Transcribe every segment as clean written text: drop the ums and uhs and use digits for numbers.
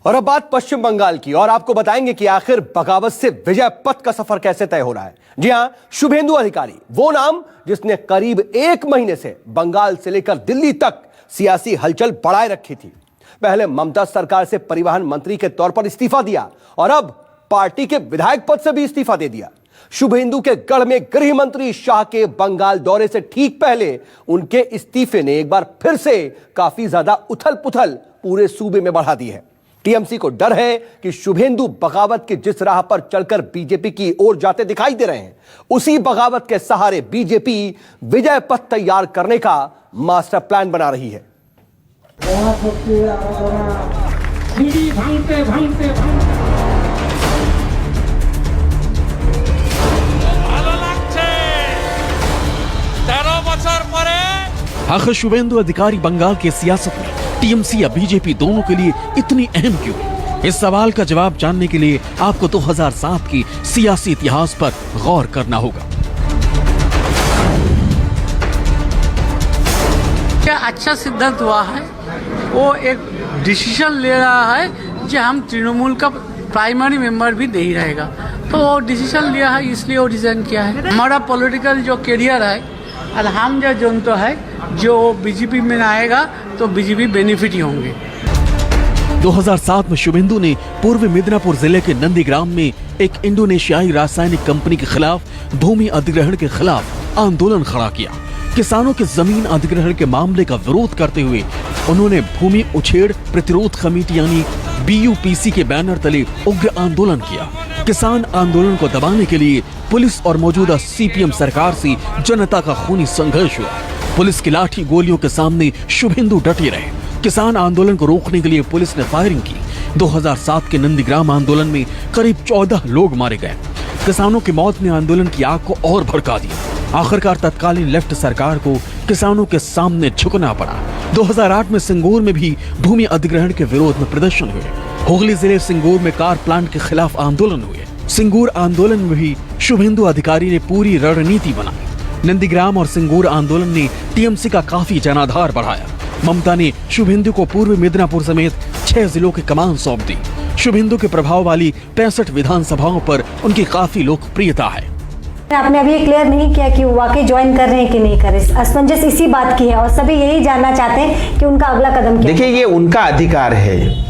और अब बात पश्चिम बंगाल की, और आपको बताएंगे कि आखिर बगावत से विजय पथ का सफर कैसे तय हो रहा है। जी हां, शुभेंदु अधिकारी, वो नाम जिसने करीब 1 महीने से बंगाल से लेकर दिल्ली तक सियासी हलचल बढ़ाए रखी थी। पहले ममता सरकार से परिवहन मंत्री के तौर पर इस्तीफा दिया और अब पार्टी के विधायक पद से भी इस्तीफा दे दिया। शुभेंदु के गढ़ में गृह मंत्री शाह के बंगाल दौरे से ठीक पहले उनके इस्तीफे ने एक बार फिर से काफी ज्यादा उथल पुथल पूरे सूबे में बढ़ा दी है। टीएमसी को डर है कि शुभेंदु बगावत की जिस राह पर चलकर बीजेपी की ओर जाते दिखाई दे रहे हैं, उसी बगावत के सहारे बीजेपी विजय पथ तैयार करने का मास्टर प्लान बना रही है। आखिर शुभेंदु अधिकारी बंगाल की सियासत में टीएमसी या बीजेपी दोनों के लिए इतनी अहम क्यों है? इस सवाल का जवाब जानने के लिए आपको 2007 की सियासी इतिहास पर गौर करना होगा। क्या अच्छा सिद्धांत हुआ है, वो एक डिसीजन ले रहा है जो हम तृणमूल का प्राइमरी मेंबर भी नहीं रहेगा, तो वो डिसीजन लिया है, इसलिए वो डिजाइन किया है। हमारा पॉलिटिकल जो करियर है, और हम जो जनता है जो बीजेपी में आएगा तो बीजेपी बेनिफिट ही होंगे। 2007 में शुभेंदु ने पूर्वी मिदनापुर जिले के नंदीग्राम में एक इंडोनेशियाई रासायनिक कंपनी के खिलाफ भूमि अधिग्रहण के खिलाफ आंदोलन खड़ा किया। किसानों के जमीन अधिग्रहण के मामले का विरोध करते हुए उन्होंने भूमि उछेड़ प्रतिरोध कमेटी यानी BUPC के बैनर तले उग्र आंदोलन किया। किसान आंदोलन को दबाने के लिए पुलिस और मौजूदा CPM सरकार से जनता का खूनी संघर्ष हुआ। पुलिस की लाठी गोलियों के सामने शुभेंदु डटे रहे। किसान आंदोलन को रोकने के लिए पुलिस ने फायरिंग की। 2007 के नंदीग्राम आंदोलन में करीब 14 लोग मारे गए। किसानों की मौत ने आंदोलन की आग को और भड़का दिया। आखिरकार तत्कालीन लेफ्ट सरकार को किसानों के सामने झुकना पड़ा। 2008 में सिंगूर में भी भूमि अधिग्रहण के विरोध में प्रदर्शन हुए। हुगली जिले सिंगूर में कार प्लांट के खिलाफ आंदोलन हुए। सिंगूर आंदोलन में भी शुभेंदु अधिकारी ने पूरी रणनीति बनाई। नंदीग्राम और सिंगूर आंदोलन ने टीएमसी का काफी जनाधार बढ़ाया। ममता ने शुभेंदु को पूर्वी मिदनापुर समेत 6 जिलों की कमान सौंप दी। शुभेंदु के प्रभाव वाली 65 विधानसभाओं पर उनकी काफी लोकप्रियता है। आपने अभी क्लियर नहीं किया कि वो वाकई ज्वाइन कर रहे हैं कि नहीं कर रहे। असमंजस इसी बात की है और सभी यही जानना चाहते हैं कि उनका अगला कदम क्या है। देखिए, ये उनका अधिकार है।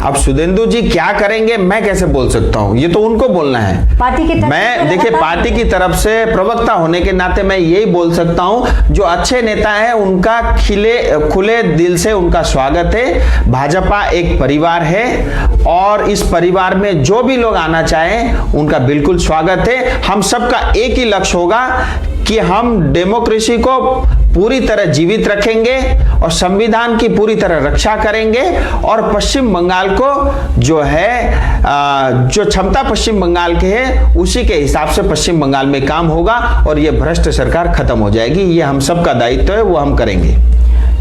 अब शुभेंदु जी क्या करेंगे मैं कैसे बोल सकता हूँ, ये तो उनको बोलना है। पार्टी की मैं देखिए, पार्टी की तरफ से प्रवक्ता होने के नाते मैं यही बोल सकता हूँ, जो अच्छे नेता हैं उनका खुले दिल से उनका स्वागत है। भाजपा एक परिवार है और इस परिवार में जो भी लोग आना चाहें उनका बिल्कुल स्वागत है। हम सबका एक ही लक्ष्य होगा कि हम डेमोक्रेसी को पूरी तरह जीवित रखेंगे और संविधान की पूरी तरह रक्षा करेंगे और पश्चिम बंगाल को जो है जो क्षमता पश्चिम बंगाल के है उसी के हिसाब से पश्चिम बंगाल में काम होगा और ये भ्रष्ट सरकार खत्म हो जाएगी। ये हम सबका दायित्व है, वो हम करेंगे।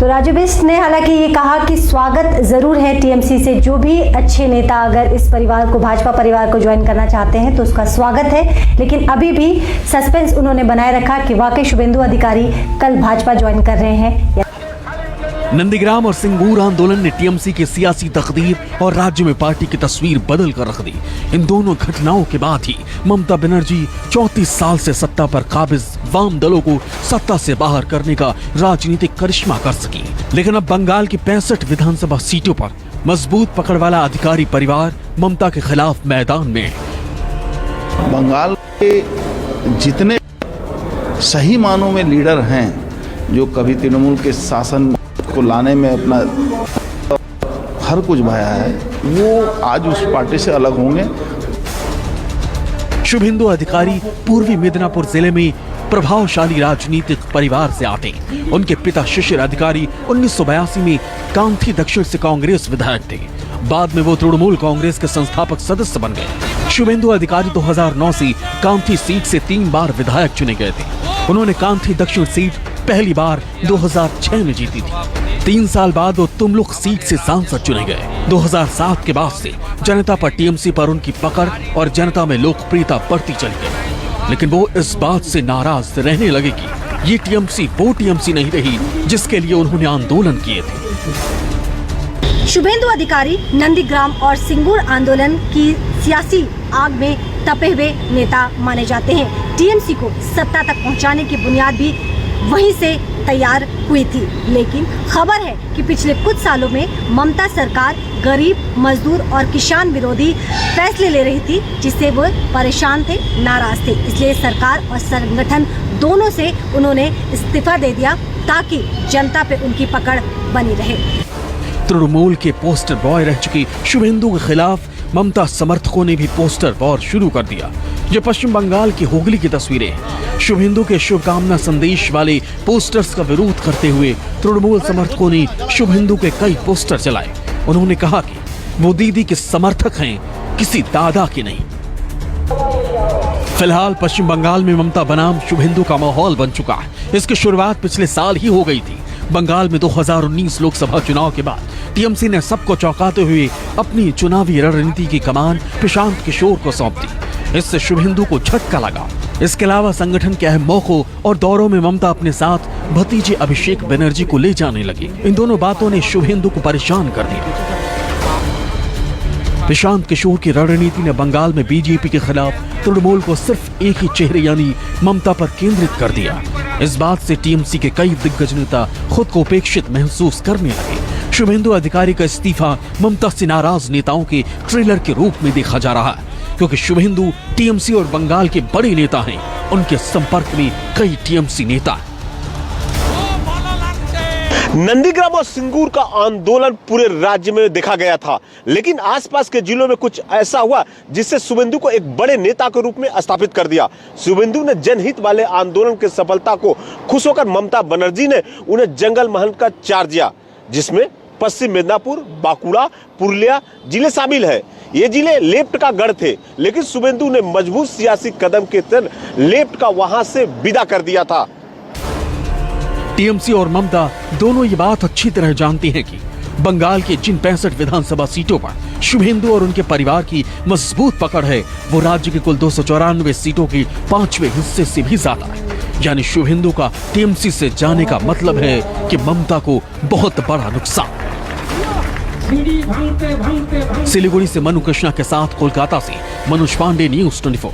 तो राजू बिष्ट ने हालांकि ये कहा कि स्वागत जरूर है टीएमसी से, जो भी अच्छे नेता अगर इस परिवार को, भाजपा परिवार को ज्वाइन करना चाहते हैं तो उसका स्वागत है, लेकिन अभी भी सस्पेंस उन्होंने बनाए रखा कि वाकई शुभेंदु अधिकारी कल भाजपा ज्वाइन कर रहे हैं। नंदीग्राम और सिंगूर आंदोलन ने टीएमसी की सियासी तकदीर और राज्य में पार्टी की तस्वीर बदल कर रख दी। इन दोनों घटनाओं के बाद ही ममता बनर्जी 34 साल से सत्ता पर काबिज वाम दलों को सत्ता से बाहर करने का राजनीतिक करिश्मा कर सकी। लेकिन अब बंगाल की 65 विधानसभा सीटों पर मजबूत पकड़ वाला अधिकारी परिवार ममता के खिलाफ मैदान में है। बंगाल के जितने सही मानों में लीडर हैं, जो कभी तृणमूल के शासन को लाने में अपना हर कुछ बहाया है, वो आज उस पार्टी से अलग होंगे। शुभेंदु अधिकारी पूर्वी मिदनापुर जिले में प्रभावशाली राजनीतिक परिवार से आते। उनके पिता शिशिर अधिकारी 1982 में कांथी दक्षिण से कांग्रेस विधायक थे। बाद में वो तृणमूल कांग्रेस के संस्थापक सदस्य बन गए। शुभेंदु अधिकारी 2009 से कांथी सीट से 3 बार विधायक चुने गए थे। उन्होंने कांथी दक्षिण सीट पहली बार 2006 में जीती थी। 3 साल बाद वो तुमलुक सीट से सांसद चुने गए। 2007 के बाद से जनता पर टीएमसी पर उनकी पकड़ और जनता में लोकप्रियता बढ़ती चली गई। लेकिन वो इस बात से नाराज रहने लगे कि ये टीएमसी वो टीएमसी नहीं रही जिसके लिए उन्होंने आंदोलन किए थे। शुभेंदु अधिकारी नंदीग्राम और सिंगूर आंदोलन की सियासी आग में तपे हुए नेता माने जाते हैं। टीएमसी को सत्ता तक पहुंचाने की बुनियाद भी वहीं से तैयार हुई थी, लेकिन खबर है कि पिछले कुछ सालों में ममता सरकार गरीब, मजदूर और किसान विरोधी फैसले ले रही थी, जिससे वो परेशान थे, नाराज थे। इसलिए सरकार और संगठन दोनों से उन्होंने इस्तीफा दे दिया ताकि जनता पे उनकी पकड़ बनी रहे। तृणमूल के पोस्टर बॉय रह चुकी शुभेंदु के खिलाफ ममता समर्थकों ने भी पोस्टर वॉर शुरू कर दिया। जो पश्चिम बंगाल की हुगली की तस्वीरें हैं, शुभेंदु के शुभकामना संदेश वाले पोस्टर्स का विरोध करते हुए तृणमूल समर्थकों ने शुभेंदु के कई पोस्टर जलाए। उन्होंने कहा कि वो दीदी के समर्थक हैं, किसी दादा के नहीं। फिलहाल पश्चिम बंगाल में ममता बनाम शुभेंदु का माहौल बन चुका है। इसकी शुरुआत पिछले साल ही हो गई थी। बंगाल में 2019 लोकसभा चुनाव के बाद टीएमसी ने सबको चौंकाते हुए अपनी चुनावी रणनीति की कमान प्रशांत किशोर को सौंप दी। इससे शुभेंदु को झटका लगा। इसके अलावा संगठन के अहम मौकों और दौरों में ममता अपने साथ भतीजे अभिषेक बनर्जी को ले जाने लगी। इन दोनों बातों ने शुभेंदु को परेशान कर दिया। प्रशांत किशोर की रणनीति ने बंगाल में बीजेपी के खिलाफ तृणमूल को सिर्फ एक ही चेहरे यानी ममता पर केंद्रित कर दिया। इस बात से टीएमसी के कई दिग्गज नेता खुद को उपेक्षित महसूस करने लगे। शुभेंदु अधिकारी का इस्तीफा ममता से नाराज नेताओं के ट्रेलर के रूप में देखा जा रहा है, क्योंकि शुभेंदु टीएमसी और बंगाल के बड़े नेता हैं। उनके संपर्क में कई टीएमसी नेता हैं। नंदीग्राम और सिंगूर का आंदोलन पूरे राज्य में देखा गया था, लेकिन आसपास के जिलों में कुछ ऐसा हुआ जिससे शुभेंदु को एक बड़े नेता के रूप में स्थापित कर दिया। शुभेंदु ने जनहित वाले आंदोलन की सफलता को खुश होकर ममता बनर्जी ने उन्हें जंगल महल का चार्ज दिया, जिसमें पश्चिम मिदनापुर, बांकुड़ा, पुरुलिया जिले शामिल है। ये जिले लेफ्ट का गढ़ थे, लेकिन शुभेंदु ने मजबूत सियासी कदम के तहत लेफ्ट का वहां से विदा कर दिया था। टीएमसी और ममता दोनों ये बात अच्छी तरह जानती हैं कि बंगाल के जिन 65 विधानसभा सीटों पर शुभेंदु और उनके परिवार की मजबूत पकड़ है, वो राज्य के कुल 294 सीटों के 5वें हिस्से से भी ज्यादा है। यानी शुभेंदु का टीएमसी से जाने का मतलब है कि ममता को बहुत बड़ा नुकसान। सिलीगुड़ी से मनु कृष्णा के साथ कोलकाता से मनोज पांडे, न्यूज़ 24।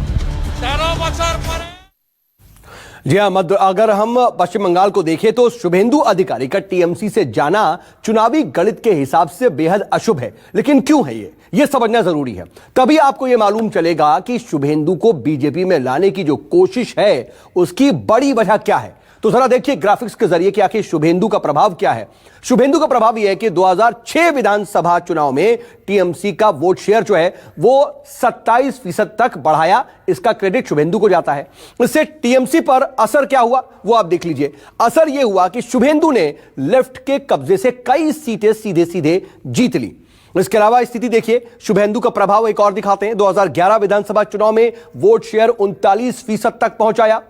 जी हाँ, अगर हम पश्चिम बंगाल को देखें तो शुभेंदु अधिकारी का टीएमसी से जाना चुनावी गणित के हिसाब से बेहद अशुभ है। लेकिन क्यों है ये समझना जरूरी है, तभी आपको ये मालूम चलेगा कि शुभेंदु को बीजेपी में लाने की जो कोशिश है उसकी बड़ी वजह क्या है। तो जरा देखिए ग्राफिक्स के जरिए कि आखिर शुभेंदु का प्रभाव क्या है। शुभेंदु का प्रभाव यह है कि 2006 विधानसभा चुनाव में टीएमसी का वोट शेयर जो है वो 27% तक बढ़ाया। इसका क्रेडिट शुभेंदु को जाता है। इससे टीएमसी पर असर क्या हुआ वो आप देख लीजिए। असर यह हुआ कि शुभेंदु ने लेफ्ट के कब्जे से कई सीटें सीधे सीधे जीत ली। इसके अलावा स्थिति देखिए, शुभेंदु का प्रभाव एक और दिखाते हैं। 2011 विधानसभा चुनाव में वोट शेयर 39% तक पहुंचाया,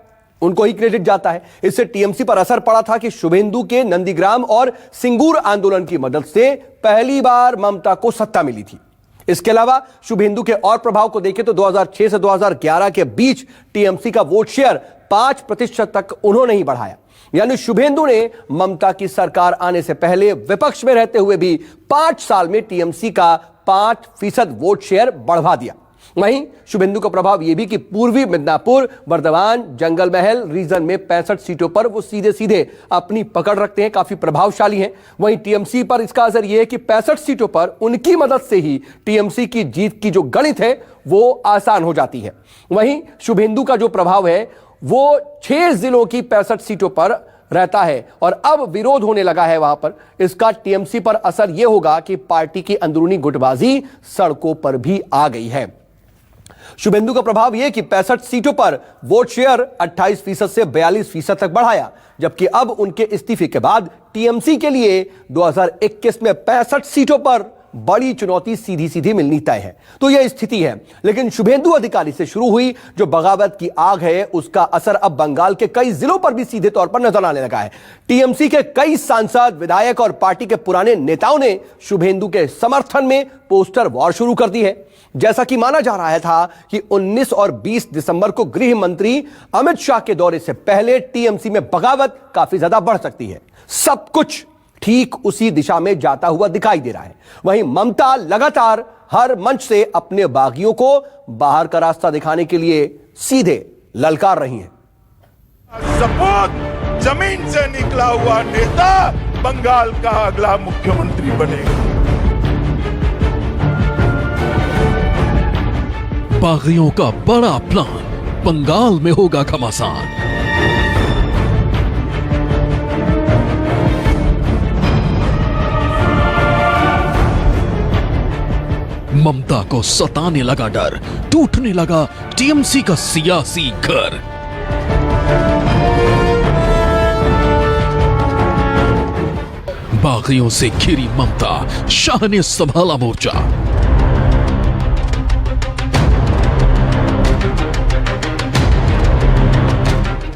उनको ही क्रेडिट जाता है। इससे टीएमसी पर असर पड़ा था कि शुभेंदु के नंदीग्राम और सिंगूर आंदोलन की मदद से पहली बार ममता को सत्ता मिली थी। इसके अलावा शुभेंदु के और प्रभाव को देखें तो 2006 से 2011 के बीच टीएमसी का वोट शेयर 5% तक उन्होंने ही बढ़ाया। यानी शुभेंदु ने ममता की सरकार आने से पहले विपक्ष में रहते हुए भी 5 साल में टीएमसी का 5% वोट शेयर बढ़वा दिया। वहीं शुभेंदु का प्रभाव यह भी कि पूर्वी मिदनापुर, बर्दवान, जंगल महल रीजन में 65 सीटों पर वो सीधे सीधे अपनी पकड़ रखते हैं, काफी प्रभावशाली हैं। वहीं टीएमसी पर इसका असर यह है कि 65 सीटों पर उनकी मदद से ही टीएमसी की जीत की जो गणित है वो आसान हो जाती है। वहीं शुभेंदु का जो प्रभाव है वो 6 जिलों की 65 सीटों पर रहता है और अब विरोध होने लगा है वहां पर। इसका टीएमसी पर असर यह होगा कि पार्टी की अंदरूनी गुटबाजी सड़कों पर भी आ गई है। शुभेंदु का प्रभाव यह कि 65 सीटों पर वोट शेयर 28% से 42% तक बढ़ाया, जबकि अब उनके इस्तीफे के बाद टीएमसी के लिए 2021 में 65 सीटों पर बड़ी चुनौती सीधी सीधी मिलनी तय है। तो यह स्थिति है। लेकिन शुभेंदु अधिकारी से शुरू हुई जो बगावत की आग है उसका असर अब बंगाल के कई जिलों पर भी सीधे तौर पर नजर आने लगा है। टीएमसी के कई सांसद, विधायक और पार्टी के पुराने नेताओं ने शुभेंदु के समर्थन में पोस्टर वॉर शुरू कर दी है। जैसा कि माना जा रहा था कि 19 और 20 दिसंबर को गृह मंत्री अमित शाह के दौरे से पहले टीएमसी में बगावत काफी ज्यादा बढ़ सकती है। सब कुछ ठीक उसी दिशा में जाता हुआ दिखाई दे रहा है। वहीं ममता लगातार हर मंच से अपने बागियों को बाहर का रास्ता दिखाने के लिए सीधे ललकार रही हैं। सपूत जमीन से निकला हुआ नेता बंगाल का अगला मुख्यमंत्री बनेगा। बागियों का बड़ा प्लान, बंगाल में होगा घमासान। ममता को सताने लगा डर, टूटने लगा टीएमसी का सियासी घर। बागियों से घिरी ममता, शाह ने संभाला मोर्चा।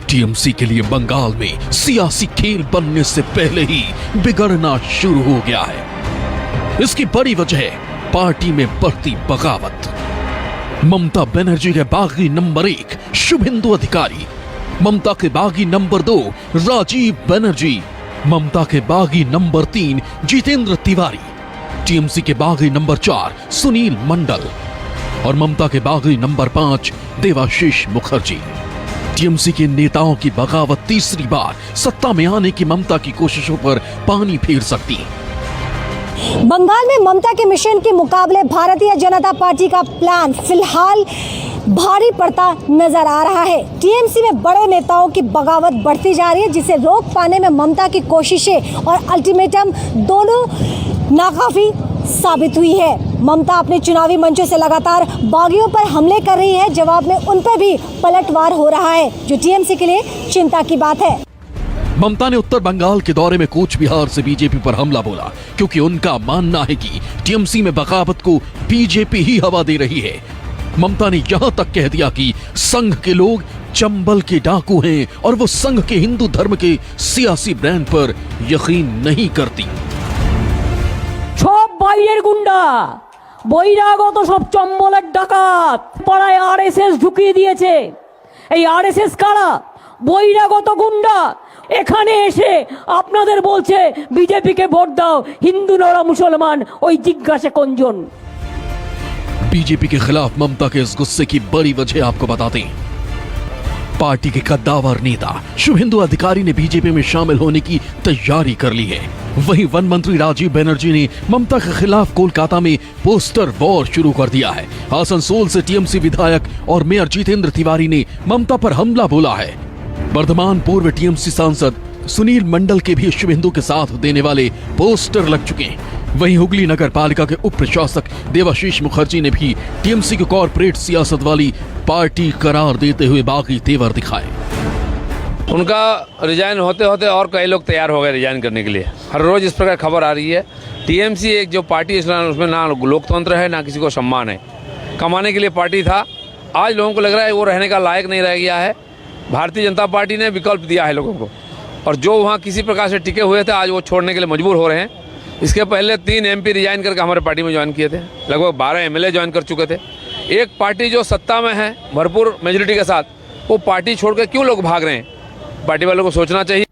टीएमसी के लिए बंगाल में सियासी खेल बनने से पहले ही बिगड़ना शुरू हो गया है। इसकी बड़ी वजह पार्टी में बढ़ती बगावत। ममता बनर्जी के बागी नंबर 1 शुभेंदु अधिकारी, ममता के बागी नंबर 2 राजीव बनर्जी, ममता के बागी नंबर 3 जितेंद्र तिवारी, टीएमसी के बागी नंबर 4 सुनील मंडल और ममता के बागी नंबर 5 देवाशीष मुखर्जी। टीएमसी के नेताओं की बगावत तीसरी बार सत्ता में आने की ममता की कोशिशों पर पानी फेर सकती है। बंगाल में ममता के मिशन के मुकाबले भारतीय जनता पार्टी का प्लान फिलहाल भारी पड़ता नजर आ रहा है। टीएमसी में बड़े नेताओं की बगावत बढ़ती जा रही है, जिसे रोक पाने में ममता की कोशिशें और अल्टीमेटम दोनों नाकाफी साबित हुई है। ममता अपने चुनावी मंचों से लगातार बागियों पर हमले कर रही है, जवाब में उन पर भी पलटवार हो रहा है, जो टीएमसी के लिए चिंता की बात है। ममता ने उत्तर बंगाल के दौरे में कूच बिहार से बीजेपी पर हमला बोला, क्योंकि उनका मानना है कि टीएमसी में बगावत को बीजेपी ही हवा दे रही है। ममता ने यहां तक कह दिया कि संघ के लोग चंबल के डाकू हैं और वो संघ के हिंदू धर्म के सियासी ब्रांड पर यकीन नहीं करती। सब বাইরের গুন্ডা, বহিরাগত সব চম্বলের ডাকাত, পাড়ায় আরএসএস ঢুকিয়ে দিয়েছে। এই আরএসএস কারা? বহিরাগত গুন্ডা। এখানে এসে আপনাদের বলছে বিজেপিকে ভোট দাও, হিন্দু নরা মুসলমান, ওই জিজ্ঞাসা কোনজন? बीजेपी के खिलाफ ममता के इस गुस्से की बड़ी वजह आपको बताते हैं। पार्टी के कद्दावर नेता शुभेंदु अधिकारी ने बीजेपी में शामिल होने की तैयारी कर ली है। वहीं वन मंत्री राजीव बनर्जी ने ममता के खिलाफ कोलकाता में पोस्टर वॉर शुरू कर दिया है। आसनसोल से टीएमसी विधायक और मेयर जितेंद्र तिवारी ने ममता पर हमला बोला है। वर्धमान पूर्व टीएमसी सांसद सुनील मंडल के भी शुभेंदु के साथ देने वाले पोस्टर लग चुके हैं। वहीं हुगली नगर पालिका के उप प्रशासक देवाशीष मुखर्जी ने भी टीएमसी को कॉर्पोरेट सियासत वाली पार्टी करार देते हुए बागी तेवर दिखाए। उनका रिजाइन होते होते और कई लोग तैयार हो गए रिजाइन करने के लिए। हर रोज इस प्रकार खबर आ रही है। टीएमसी एक जो पार्टी उसमें ना लोकतंत्र है, ना किसी को सम्मान है। कमाने के लिए पार्टी था, आज लोगों को लग रहा है वो रहने का लायक नहीं रह गया है। भारतीय जनता पार्टी ने विकल्प दिया है लोगों को, और जो वहाँ किसी प्रकार से टिके हुए थे आज वो छोड़ने के लिए मजबूर हो रहे हैं। इसके पहले 3 एमपी रिजाइन करके हमारे पार्टी में ज्वाइन किए थे, लगभग 12 एमएलए ज्वाइन कर चुके थे। एक पार्टी जो सत्ता में है भरपूर मेजोरिटी के साथ, वो पार्टी छोड़कर क्यों लोग भाग रहे हैं? पार्टी वालों को सोचना चाहिए।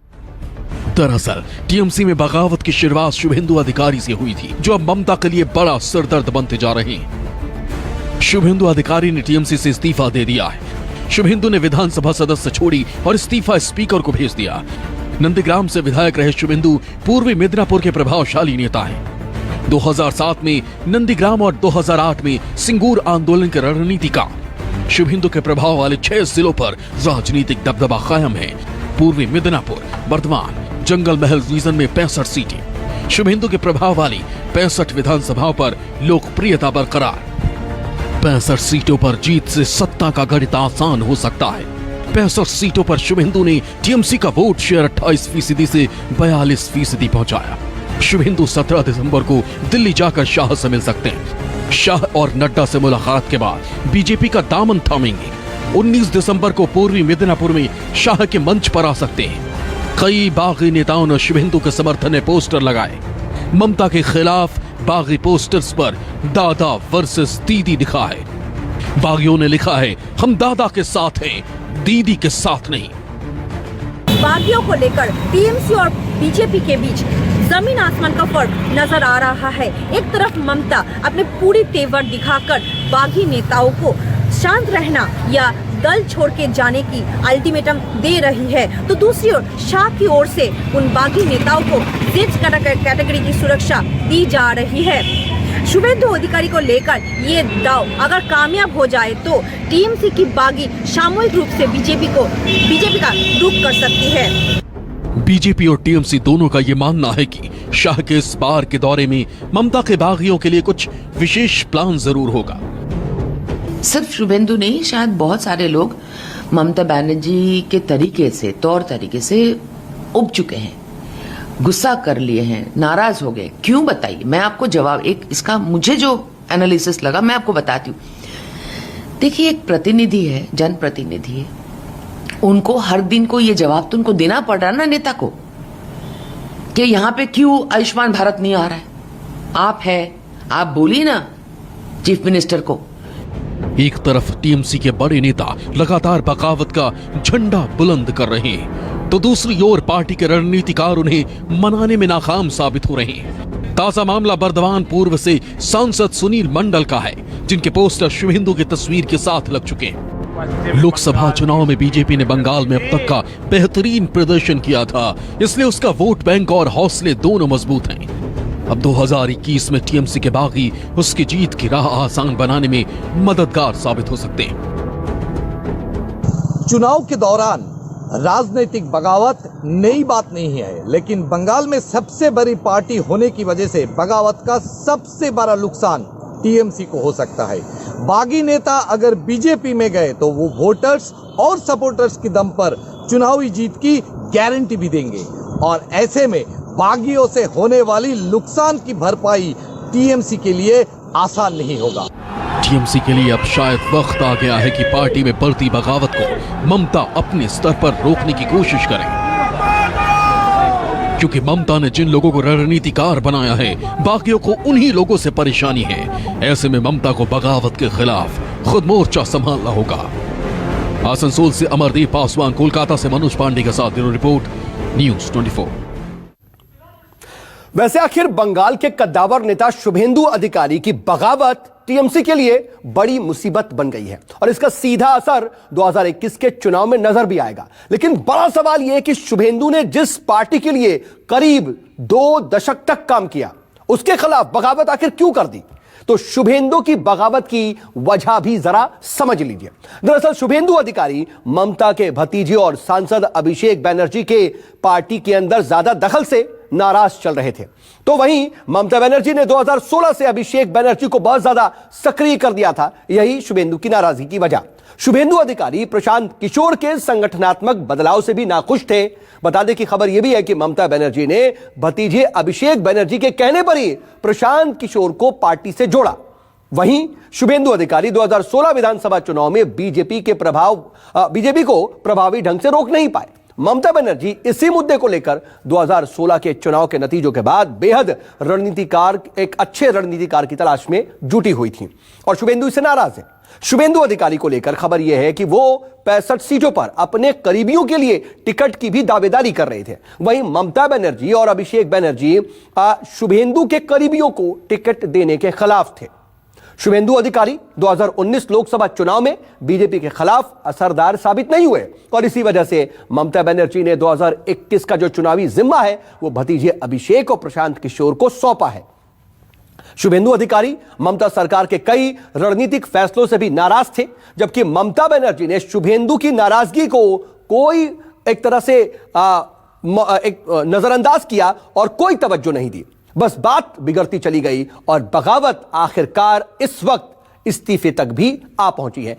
दरअसल टीएमसी में बगावत की शुरुआत शुभेंदु अधिकारी से हुई थी, जो अब ममता के लिए बड़ा सिरदर्द बनते जा रहे हैं। शुभेंदु अधिकारी ने टीएमसी से इस्तीफा दे दिया है। शुभेंदु ने विधानसभा सदस्य छोड़ी और इस्तीफा स्पीकर को भेज दिया। नंदीग्राम से विधायक रहे शुभेंदु पूर्वी मिदनापुर के प्रभावशाली नेता हैं। 2007 में नंदीग्राम और 2008 में सिंगूर आंदोलन के रणनीतिकार। शुभेंदु के प्रभाव वाले 6 जिलों पर राजनीतिक दबदबा कायम है। पूर्वी मिदनापुर, वर्धमान, जंगल महल रीजन में 65 सीटें। शुभेंदु के प्रभाव वाली 65 विधानसभाओं पर लोकप्रियता बरकरार। 65 सीटों पर जीत से सत्ता का गणित आसान हो सकता है। 65 सीटों पर शुभेंदु ने टीएमसी का वोट शेयर 28% से 42% पहुंचाया। शुभेंदु 17 दिसंबर को दिल्ली जाकर शाह से मिल सकते हैं। शाह और नड्डा से मुलाकात के बाद बीजेपी का दामन थामेंगे। 19 दिसंबर को पूर्वी मिदनापुर में शाह के मंच पर आ सकते हैं। कई बागी नेताओं ने शुभेंदु के समर्थन में पोस्टर लगाए। ममता के खिलाफ बागी पोस्टर्स पर दादा वर्सेस दीदी लिखा है। बागियों ने लिखा है, हम दादा के साथ हैं, दीदी के साथ नहीं। बागियों को लेकर टीएमसी और बीजेपी के बीच जमीन आसमान का फर्क नजर आ रहा है। एक तरफ ममता अपने पूरी तेवर दिखाकर बागी नेताओं को शांत रहना या दल छोड़ के जाने की अल्टीमेटम दे रही है, तो दूसरी ओर शाह की ओर से उन बागी नेताओं को जेड कैटेगरी की सुरक्षा दी जा रही है। शुभेंदु अधिकारी को लेकर ये दाव अगर कामयाब हो जाए तो टीएमसी की बागी सामूहिक रूप से बीजेपी का रुख कर सकती है। बीजेपी और टीएमसी दोनों का ये मानना है कि शाह के इस बार के दौरे में ममता के बागियों के लिए कुछ विशेष प्लान जरूर होगा। सिर्फ शुभेंदु नहीं, शायद बहुत सारे लोग ममता बनर्जी के तौर तरीके से उब चुके हैं, गुस्सा कर लिए हैं, नाराज हो गए। क्यों बताइए, मैं आपको जवाब इसका मुझे जो एनालिसिस लगा मैं आपको बताती हूँ। देखिए, एक प्रतिनिधि है, जनप्रतिनिधि है, उनको हर दिन को ये जवाब तो उनको देना पड़ रहा ना नेता को कि यहाँ पे क्यों आयुष्मान भारत नहीं आ रहा है। आप बोलिए ना चीफ मिनिस्टर को। एक तरफ टीएमसी के बड़े नेता लगातार बगावत का झंडा बुलंद कर रहे हैं, तो दूसरी ओर पार्टी के रणनीतिकार उन्हें मनाने में नाकाम साबित हो रहे हैं। ताजा मामला बर्दवान पूर्व से सांसद सुनील मंडल का है, जिनके पोस्टर शुभेंदु की तस्वीर के साथ लग चुके हैं। लोकसभा चुनाव में बीजेपी ने बंगाल में अब तक का बेहतरीन प्रदर्शन किया था, इसलिए उसका वोट बैंक और हौसले दोनों मजबूत हैं। अब 2021 में टीएमसी के बागी उसकी जीत की राह आसान बनाने में मददगार साबित हो सकते हैं। चुनाव के दौरान राजनीतिक बगावत नई बात नहीं है, लेकिन बंगाल में सबसे बड़ी पार्टी होने की वजह से बगावत का सबसे बड़ा नुकसान टीएमसी को हो सकता है। बागी नेता अगर बीजेपी में गए तो वो वोटर्स और सपोर्टर्स के दम पर चुनावी जीत की गारंटी भी देंगे, और ऐसे में बागियों से होने वाली नुकसान की भरपाई टीएमसी के लिए आसान नहीं होगा। टीएमसी के लिए अब शायद वक्त आ गया है कि पार्टी में बढ़ती बगावत को ममता अपने स्तर पर रोकने की कोशिश करे, क्योंकि ममता ने जिन लोगों को रणनीतिकार बनाया है, बाकियों को उन्हीं लोगों से परेशानी है। ऐसे में ममता को बगावत के खिलाफ खुद मोर्चा संभालना होगा। आसनसोल से अमरदीप पासवान, कोलकाता से मनोज पांडे के साथ ब्यूरो रिपोर्ट, न्यूज़ 24। वैसे आखिर बंगाल के कद्दावर नेता शुभेंदु अधिकारी की बगावत टीएमसी के लिए बड़ी मुसीबत बन गई है, और इसका सीधा असर 2021 के चुनाव में नजर भी आएगा। लेकिन बड़ा सवाल यह है कि शुभेंदु ने जिस पार्टी के लिए करीब 2 दशक तक काम किया, उसके खिलाफ बगावत आखिर क्यों कर दी? तो शुभेंदु की बगावत की वजह भी जरा समझ लीजिए। दरअसल शुभेंदु अधिकारी ममता के भतीजे और सांसद अभिषेक बनर्जी के पार्टी के अंदर ज्यादा दखल से नाराज चल रहे थे, तो वहीं ममता बनर्जी ने 2016 से अभिषेक बनर्जी को बहुत ज्यादा सक्रिय कर दिया था। यही शुभेंदु की नाराजगी की वजह। शुभेंदु अधिकारी प्रशांत किशोर के संगठनात्मक बदलाव से भी नाखुश थे। बता दें कि खबर यह भी है कि ममता बनर्जी ने भतीजे अभिषेक बनर्जी के कहने पर ही प्रशांत किशोर को पार्टी से जोड़ा। वहीं शुभेंदु अधिकारी 2016 विधानसभा चुनाव में बीजेपी को प्रभावी ढंग से रोक नहीं पाए। ममता बनर्जी इसी मुद्दे को लेकर 2016 के चुनाव के नतीजों के बाद बेहद एक अच्छे रणनीतिकार की तलाश में जुटी हुई थी, और शुभेंदु इससे नाराज है। शुभेंदु अधिकारी को लेकर खबर यह है कि वो 65 सीटों पर अपने करीबियों के लिए टिकट की भी दावेदारी कर रहे थे। वहीं ममता बनर्जी और अभिषेक बनर्जी शुभेंदु के करीबियों को टिकट देने के खिलाफ थे। शुभेंदु अधिकारी 2019 लोकसभा चुनाव में बीजेपी के खिलाफ असरदार साबित नहीं हुए, और इसी वजह से ममता बनर्जी ने 2021 का जो चुनावी जिम्मा है वो भतीजे अभिषेक और प्रशांत किशोर को सौंपा है। शुभेंदु अधिकारी ममता सरकार के कई रणनीतिक फैसलों से भी नाराज थे, जबकि ममता बनर्जी ने शुभेंदु की नाराजगी को कोई एक तरह से नजरअंदाज किया और कोई तवज्जो नहीं दी। बस बात बिगड़ती चली गई और बगावत आखिरकार इस वक्त इस्तीफे तक भी आ पहुंची है।